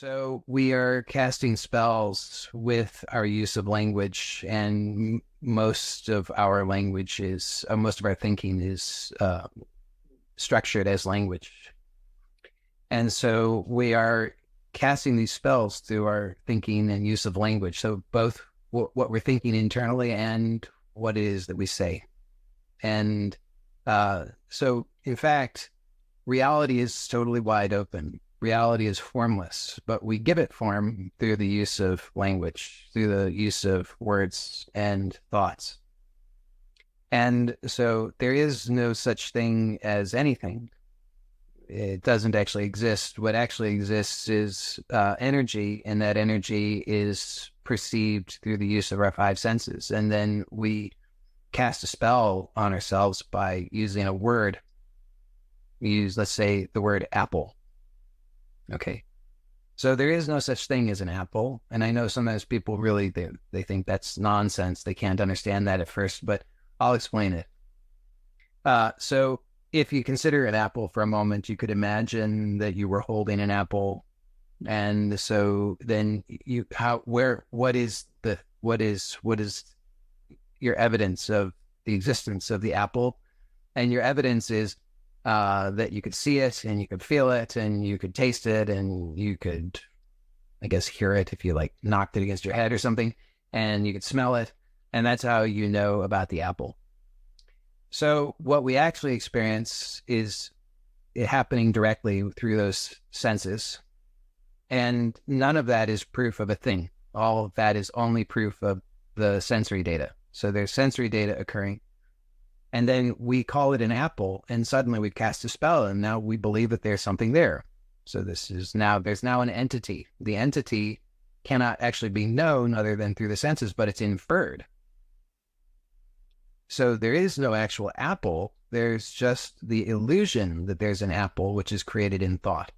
So we are casting spells with our use of language, and most of our language is, most of our thinking is structured as language. And so we are casting these spells through our thinking and use of language. So both what we're thinking internally and what it is that we say. And so, in fact, reality is totally wide open. Reality is formless, but we give it form through the use of language, through the use of words and thoughts. And so there is no such thing as anything. It doesn't actually exist. What actually exists is energy, and that energy is perceived through the use of our five senses. And then we cast a spell on ourselves by using a word. We use, let's say, the word apple. Okay. So there is no such thing as an apple. And I know sometimes people really, they think that's nonsense. They can't understand that at first, but I'll explain it. So if you consider an apple for a moment, you could imagine that you were holding an apple. And so then what is your evidence of the existence of the apple? And your evidence is that you could see it and you could feel it and you could taste it and you could, I guess, hear it if you like knocked it against your head or something, and you could smell it. And that's how you know about the apple. So what we actually experience is it happening directly through those senses. And none of that is proof of a thing. All of that is only proof of the sensory data. So there's sensory data occurring. And then we call it an apple, and suddenly we've cast a spell, and now we believe that there's something there. So there's now an entity. The entity cannot actually be known other than through the senses, but it's inferred. So there is no actual apple. There's just the illusion that there's an apple, which is created in thought.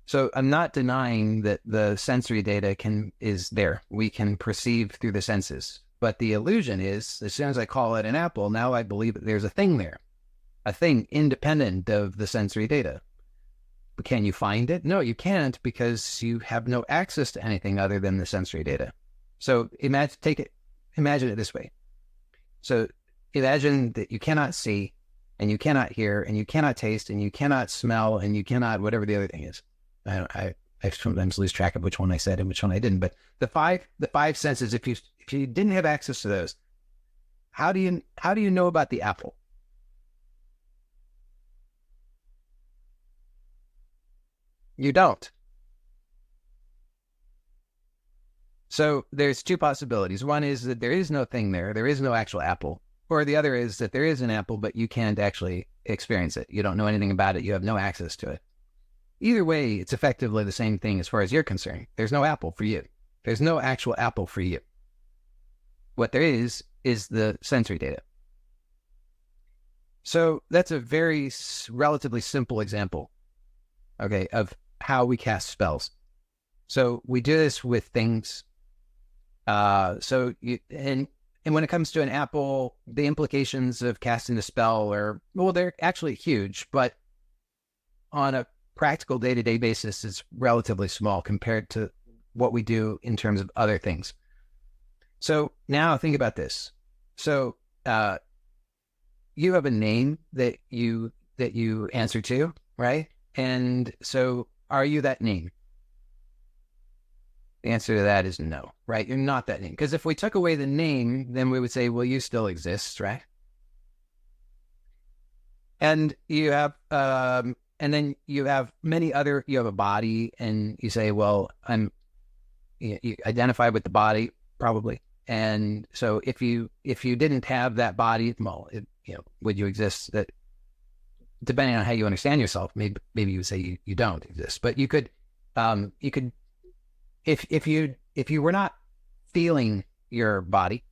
So I'm not denying that the sensory data is there. We can perceive through the senses. But the illusion is, as soon as I call it an apple, now I believe that there's a thing there, a thing independent of the sensory data. But can you find it? No, you can't, because you have no access to anything other than the sensory data. So imagine it this way. So imagine that you cannot see, and you cannot hear, and you cannot taste, and you cannot smell, and you cannot whatever the other thing is. I sometimes lose track of which one I said and which one I didn't. But the five senses, if you didn't have access to those, how do you know about the apple? You don't. So there's two possibilities. One is that there is no thing there. There is no actual apple. Or the other is that there is an apple, but you can't actually experience it. You don't know anything about it. You have no access to it. Either way, it's effectively the same thing as far as you're concerned. There's no apple for you. There's no actual apple for you. What there is the sensory data. So that's a very relatively simple example, okay, of how we cast spells. So we do this with things. And when it comes to an apple, the implications of casting a spell they're actually huge, but on a practical day-to-day basis, it's relatively small compared to what we do in terms of other things. So now think about this. So you have a name that you answer to, right? And so are you that name? The answer to that is no, right? You're not that name. Because if we took away the name, then we would say, well, you still exist, right? And you have and then you have you have a body, and you say, well, you identify with the body, probably. And so if you didn't have that body, well, would you exist? That, depending on how you understand yourself, maybe you would say you don't exist. But you could if you were not feeling your body,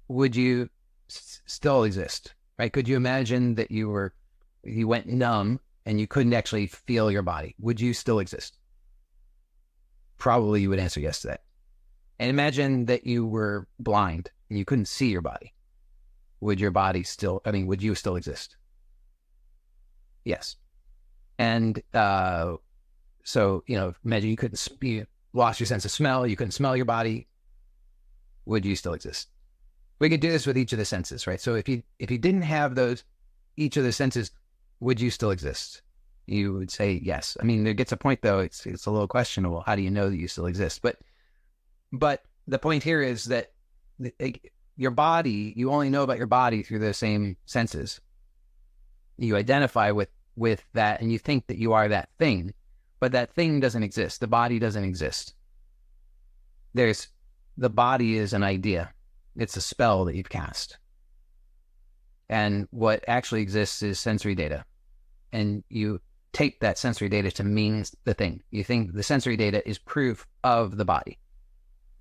would you still exist? Right? Could you imagine that you went numb and you couldn't actually feel your body? Would you still exist? Probably you would answer yes to that. And imagine that you were blind and you couldn't see your body. Would you still exist? Yes. And So, imagine you lost your sense of smell, you couldn't smell your body. Would you still exist? We could do this with each of the senses, right? So if you didn't have each of the senses, would you still exist? You would say yes. I mean, there gets a point though, it's a little questionable. How do you know that you still exist? But the point here is that your body, you only know about your body through the same senses. You identify with that and you think that you are that thing, but that thing doesn't exist. The body doesn't exist. The body is an idea. It's a spell that you've cast. And what actually exists is sensory data. And you take that sensory data to mean the thing. You think the sensory data is proof of the body.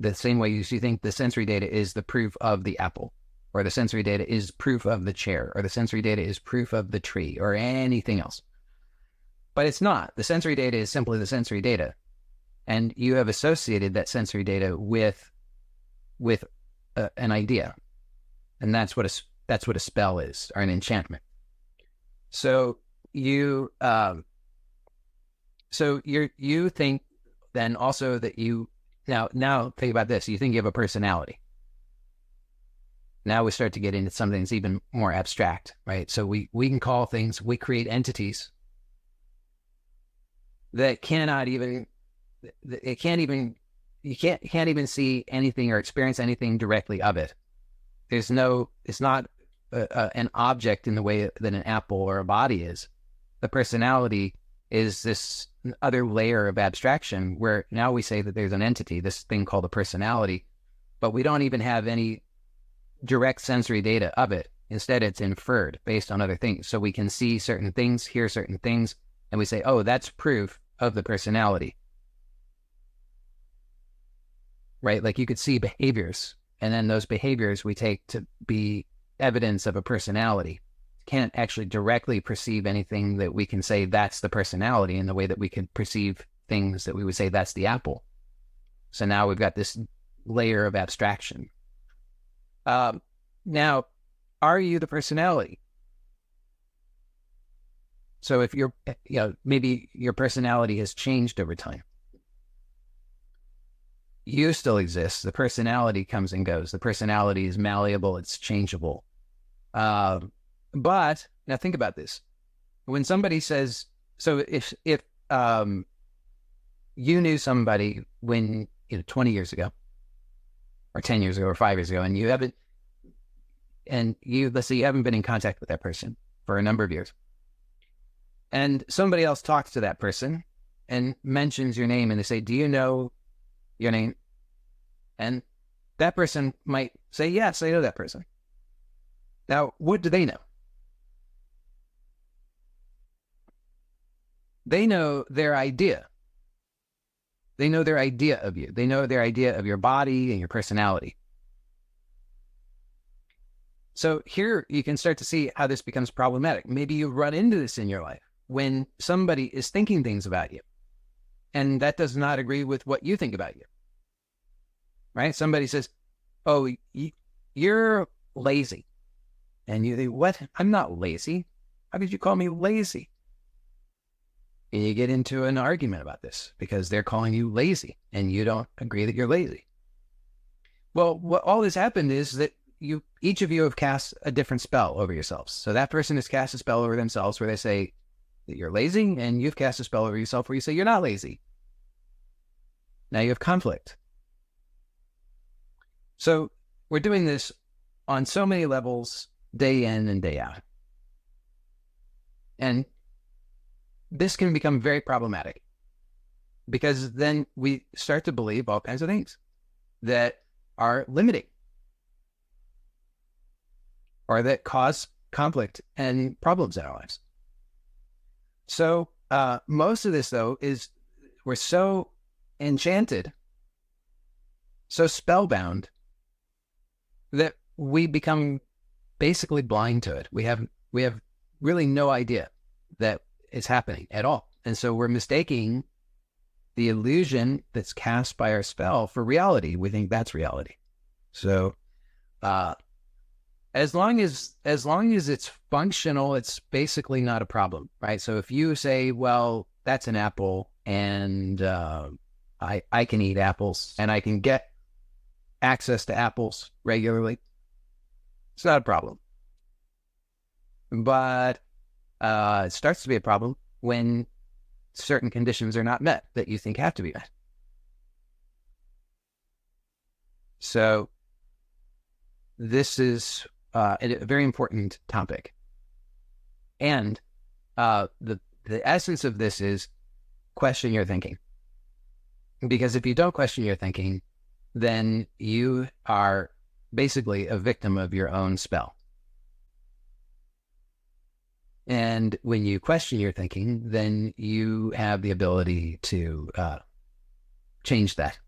The same way you think the sensory data is the proof of the apple, or the sensory data is proof of the chair, or the sensory data is proof of the tree, or anything else. But it's not. The sensory data is simply the sensory data. And you have associated that sensory data with an idea. And that's what a spell is, or an enchantment. So you think then also that you now think about this. You think you have a personality. Now we start to get into something that's even more abstract, right? So we can call things, we create entities that you can't even see anything or experience anything directly of it. It's not an object in the way that an apple or a body is. The personality is this other layer of abstraction where now we say that there's an entity, this thing called a personality, but we don't even have any direct sensory data of it. Instead, it's inferred based on other things. So we can see certain things, hear certain things, and we say, oh, that's proof of the personality. Right? Like you could see behaviors, and then those behaviors we take to be evidence of a personality. Can't actually directly perceive anything that we can say that's the personality in the way that we can perceive things that we would say that's the apple. So now we've got this layer of abstraction. Now, are you the personality? So if maybe your personality has changed over time. You still exist. The personality comes and goes. The personality is malleable. It's changeable. But now think about this. When somebody says, so if you knew somebody when, 20 years ago or 10 years ago or 5 years ago, and let's say you haven't been in contact with that person for a number of years, and somebody else talks to that person and mentions your name and they say, do you know your name? And that person might say, yes, I know that person. Now, what do they know? They know their idea. They know their idea of you. They know their idea of your body and your personality. So here you can start to see how this becomes problematic. Maybe you run into this in your life when somebody is thinking things about you, and that does not agree with what you think about you. Right? Somebody says, oh, you're lazy. And you think, what? I'm not lazy. How could you call me lazy? And you get into an argument about this because they're calling you lazy and you don't agree that you're lazy. Well, what all this happened is that each of you have cast a different spell over yourselves. So that person has cast a spell over themselves where they say that you're lazy, and you've cast a spell over yourself where you say you're not lazy. Now you have conflict. So we're doing this on so many levels, day in and day out. And this can become very problematic because then we start to believe all kinds of things that are limiting or that cause conflict and problems in our lives. So most of this, though, is we're so enchanted, so spellbound, that we become basically blind to it. We have really no idea that it's happening at all. And so we're mistaking the illusion that's cast by our spell for reality. We think that's reality. So as long as it's functional, it's basically not a problem, right? So if you say, well, that's an apple, and I can eat apples and I can get access to apples regularly. It's not a problem. But it starts to be a problem when certain conditions are not met that you think have to be met. So this is a very important topic. And the essence of this is question your thinking. Because if you don't question your thinking, then you are basically a victim of your own spell. And when you question your thinking, then you have the ability to change that.